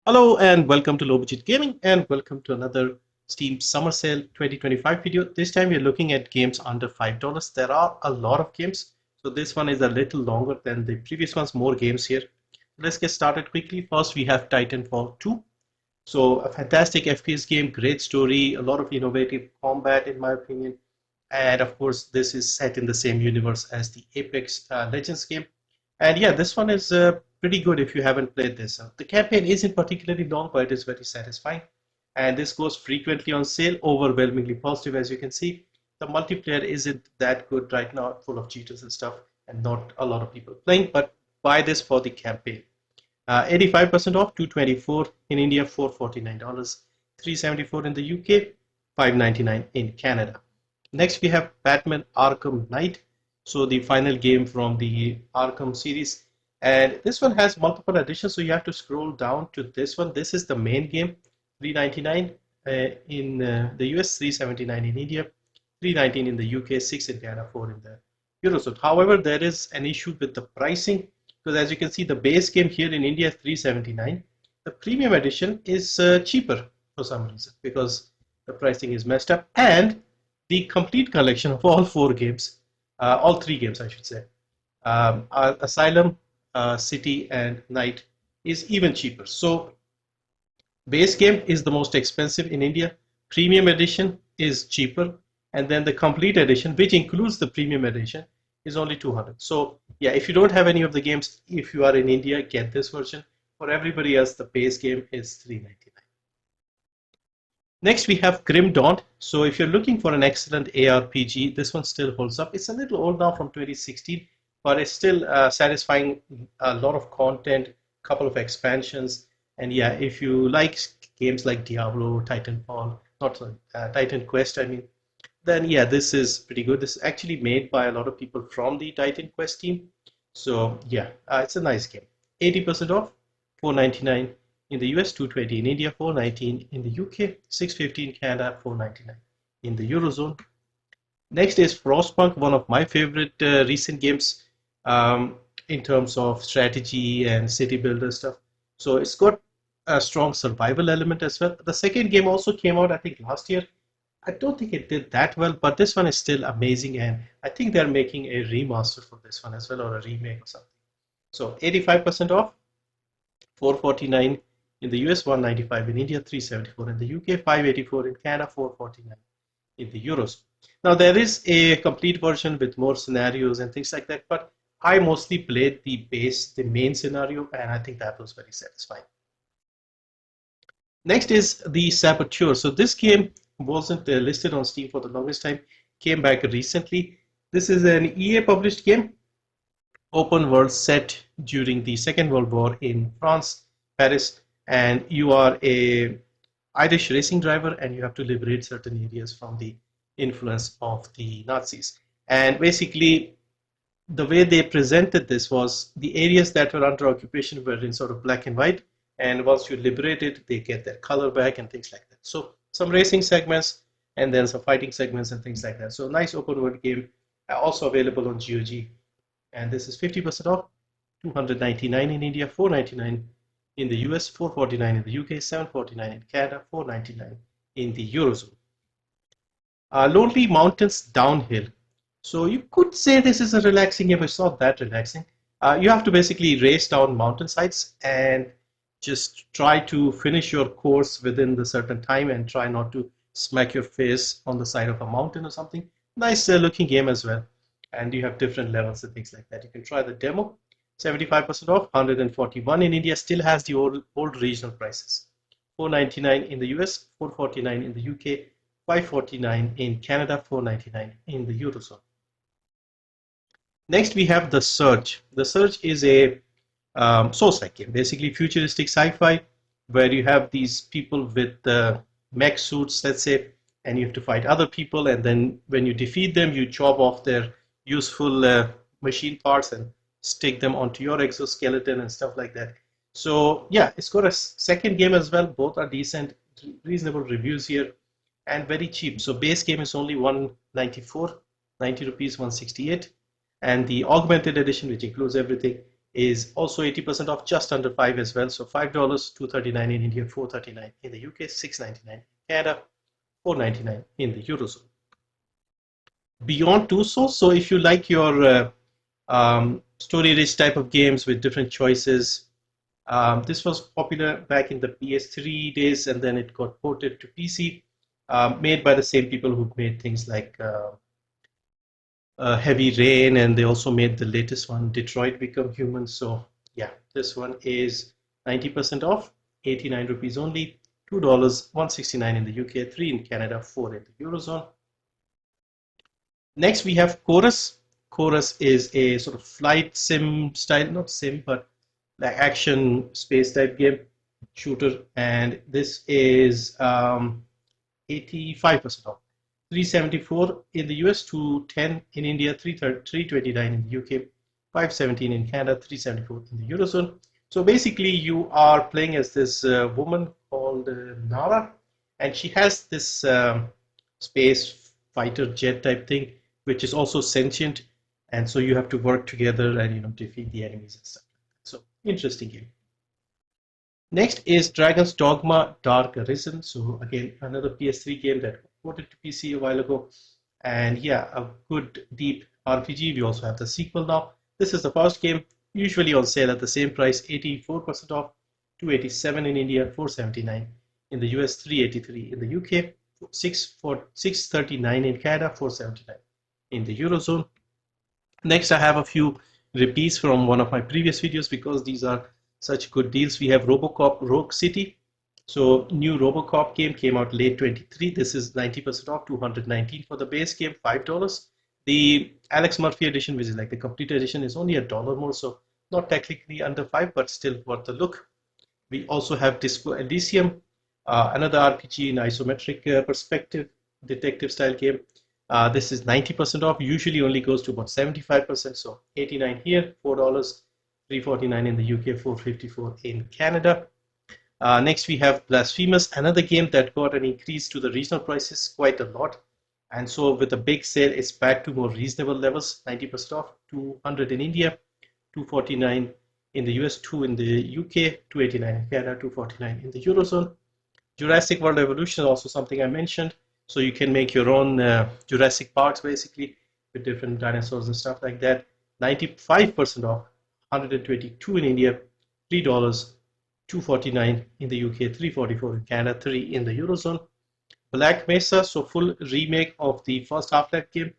Hello and welcome to Low Budget Gaming and welcome to another Steam Summer Sale 2025 video. This time we're looking at games under $5. There are a lot of games, so this one is a little longer than the previous ones, more games here. Let's get started quickly. First we have Titanfall 2. So a fantastic FPS game, great story, a lot of innovative combat in my opinion. And of course this is set in the same universe as the Apex Legends game. And yeah, this one is pretty good if you haven't played this. The campaign isn't particularly long, but it is very satisfying. And this goes frequently on sale, overwhelmingly positive as you can see. The multiplayer isn't that good right now, full of cheaters and stuff, and not a lot of people playing, but buy this for the campaign. 85% off, 224 in India, $449, 374 in the UK, 599 in Canada. Next we have Batman Arkham Knight. So the final game from the Arkham series, and this one has multiple editions, so you have to scroll down to this one. This is the main game, 399 in the US, 379 in India, 319 in the UK, 6 in Canada, 4 in the Eurozone. However, there is an issue with the pricing because as you can see, the base game here in India is 379. The premium edition is cheaper for some reason because the pricing is messed up, and the complete collection of all four games, all three games, I should say, Asylum, City, and Night, is even cheaper. So, base game is the most expensive in India. Premium edition is cheaper, and then the complete edition, which includes the premium edition, is only 200. So, yeah, if you don't have any of the games, if you are in India, get this version. For everybody else, the base game is 399. Next, we have Grim Dawn. So if you're looking for an excellent ARPG, this one still holds up. It's a little old now from 2016, but it's still satisfying. A lot of content, couple of expansions, and yeah, if you like games like Diablo, Titanfall, not sorry, Titan Quest, I mean, then yeah, this is pretty good. This is actually made by a lot of people from the Titan Quest team. So yeah, it's a nice game. 80% off, 499 in the US, 220 in India, 419 in the UK, 650 in Canada, 499 in the Eurozone. Next is Frostpunk, one of my favorite recent games in terms of strategy and city builder stuff. So it's got a strong survival element as well. The second game also came out, I think, last year. I don't think it did that well, but this one is still amazing, and I think they're making a remaster for this one as well, or a remake or something. So 85% off, 449 in the US, 195 in India, 374 in the UK, 584 in Canada, 449 in the Euros. Now there is a complete version with more scenarios and things like that, but I mostly played the base, the main scenario, and I think that was very satisfying. Next is the Saboteur. So this game wasn't listed on Steam for the longest time, came back recently. This is an EA published game, open world set during the Second World War in France, Paris, and you are a Irish racing driver and you have to liberate certain areas from the influence of the Nazis. And basically, the way they presented this was the areas that were under occupation were in sort of black and white, and once you liberate it, they get their color back and things like that. So some racing segments and then some fighting segments and things like that. So nice open world game, also available on GOG. And this is 50% off, 299 in India, 499 in the US, 449 in the UK, 749 in Canada, 499 in the Eurozone. Lonely Mountains Downhill. So you could say this is a relaxing game, but it's not that relaxing. You have to basically race down mountainsides and just try to finish your course within the certain time and try not to smack your face on the side of a mountain or something. Nice looking game as well. And you have different levels and things like that. You can try the demo. 75% off, 141 in India, still has the old regional prices. 499 in the US, 449 in the UK, 549 in Canada, 499 in the Eurozone. Next, we have The Surge. The Surge is a Souls-like game, basically futuristic sci-fi, where you have these people with mech suits, let's say, and you have to fight other people, and then when you defeat them, you chop off their useful machine parts and stick them onto your exoskeleton and stuff like that. So yeah, it's got a second game as well. Both are decent, reasonable reviews here, and very cheap. So base game is only 194, 90 rupees, 168, and the augmented edition, which includes everything, is also 80% off, just under 5 as well. So $5, 239 in India, 439 in the UK, 699 in Canada, 499 in the Eurozone. Beyond Tuso, so if you like your story-rich type of games with different choices, this was popular back in the PS3 days, and then it got ported to PC, made by the same people who made things like Heavy Rain, and they also made the latest one, Detroit Become Human. So yeah, this one is 90% off, 89 rupees only, $2, 169 in the UK, 3 in Canada, 4 in the Eurozone. Next, we have Chorus. Chorus is a sort of flight sim style, not sim, but like action space type game shooter, and this is 85% off. 374 in the US, 210 in India, 329 in the UK, 517 in Canada, 374 in the Eurozone. So basically, you are playing as this woman called Nara, and she has this space fighter jet type thing, which is also sentient, and so you have to work together and defeat the enemies and stuff. So interesting game. Next is Dragon's Dogma Dark Arisen. So again, another PS3 game that ported to PC a while ago. And yeah, a good deep RPG. We also have the sequel now. This is the first game, usually on sale at the same price, 84% off, 287 in India, 479 in the US, 383 in the UK, 639 in Canada, 479 in the Eurozone. Next, I have a few repeats from one of my previous videos because these are such good deals. We have Robocop Rogue City. So new Robocop game came out late 23. This is 90% off, 219 for the base game, $5. The Alex Murphy edition, which is like the complete edition, is only $1 more, so not technically under 5, but still worth the look. We also have Disco Elysium, another RPG in isometric perspective, detective style game. This is 90% off, usually only goes to about 75%, so 89 here, $4, 349 in the UK, 454 in Canada. Next we have Blasphemous, another game that got an increase to the regional prices quite a lot. And so with a big sale, it's back to more reasonable levels, 90% off, 200 in India, 249 in the US, 2 in the UK, 289 in Canada, 249 in the Eurozone. Jurassic World Evolution is also something I mentioned. So you can make your own Jurassic Parks basically with different dinosaurs and stuff like that. 95% off, 122 in India, $3, 249 in the UK, 344 in Canada, 3 in the Eurozone. Black Mesa, so full remake of the first Half-Life game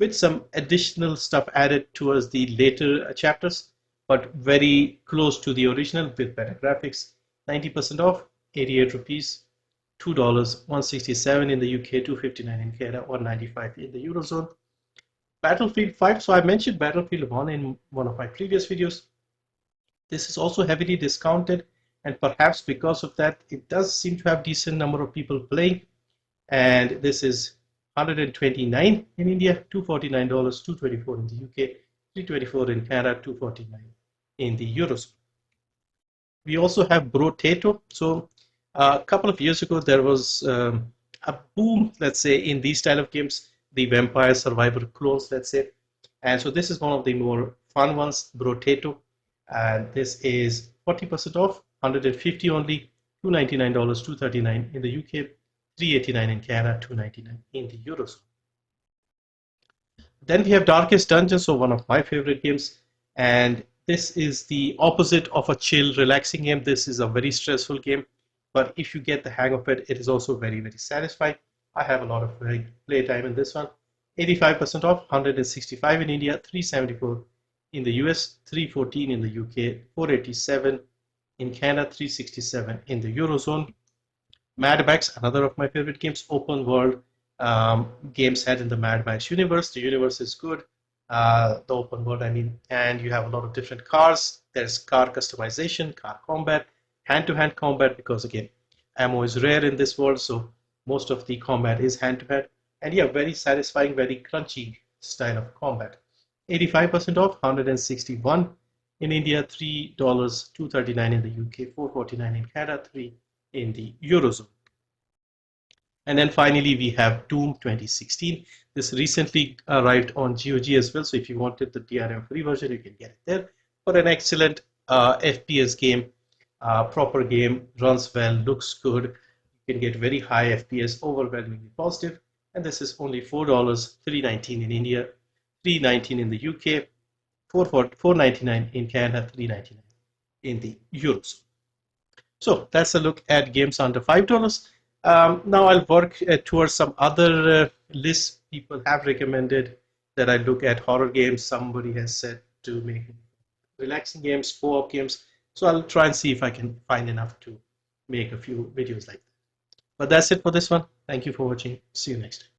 with some additional stuff added towards the later chapters, but very close to the original with better graphics. 90% off, 88 rupees, $2, 167 in the UK, 259 in Canada, 195 in the Eurozone. Battlefield 5, so I mentioned Battlefield 1 in one of my previous videos. This is also heavily discounted, and perhaps because of that, it does seem to have decent number of people playing. And this is 129 in India, $249, 224 in the UK, 324 in Canada, 249 in the Eurozone. We also have Brotato. So a couple of years ago, there was a boom, let's say, in these style of games, the Vampire Survivor clones, let's say. And so this is one of the more fun ones, Brotato. And this is 40% off, 150 only, $299, 239 in the UK, 389 in Canada, 299 in the Eurozone. Then we have Darkest Dungeon, so one of my favorite games. And this is the opposite of a chill, relaxing game. This is a very stressful game. But if you get the hang of it, it is also very, very satisfying. I have a lot of play time in this one. 85% off, 165 in India, 374 in the US, 314 in the UK, 487 in Canada, 367 in the Eurozone. Mad Max, another of my favorite games, open world game set in the Mad Max universe. The universe is good, the open world, I mean, and you have a lot of different cars. There's car customization, car combat, hand-to-hand combat, because again, ammo is rare in this world, so most of the combat is hand-to-hand. And yeah, very satisfying, very crunchy style of combat. 85% off, 161 in India, $3, 239 in the UK, 449 in Canada, 3 in the Eurozone. And then finally, we have Doom 2016. This recently arrived on GOG as well. So if you wanted the DRM free version, you can get it there. for an excellent FPS game, proper game, runs well, looks good. You can get very high FPS, overwhelmingly positive. And this is only $4, $3.19 in India, $3.19 in the UK, $4.99 in Canada, $3.99 in the Eurozone. So that's a look at games under $5. Now I'll work towards some other lists people have recommended that I look at horror games. Somebody has said to make relaxing games, co-op games. So I'll try and see if I can find enough to make a few videos like that. But that's it for this one. Thank you for watching. See you next time.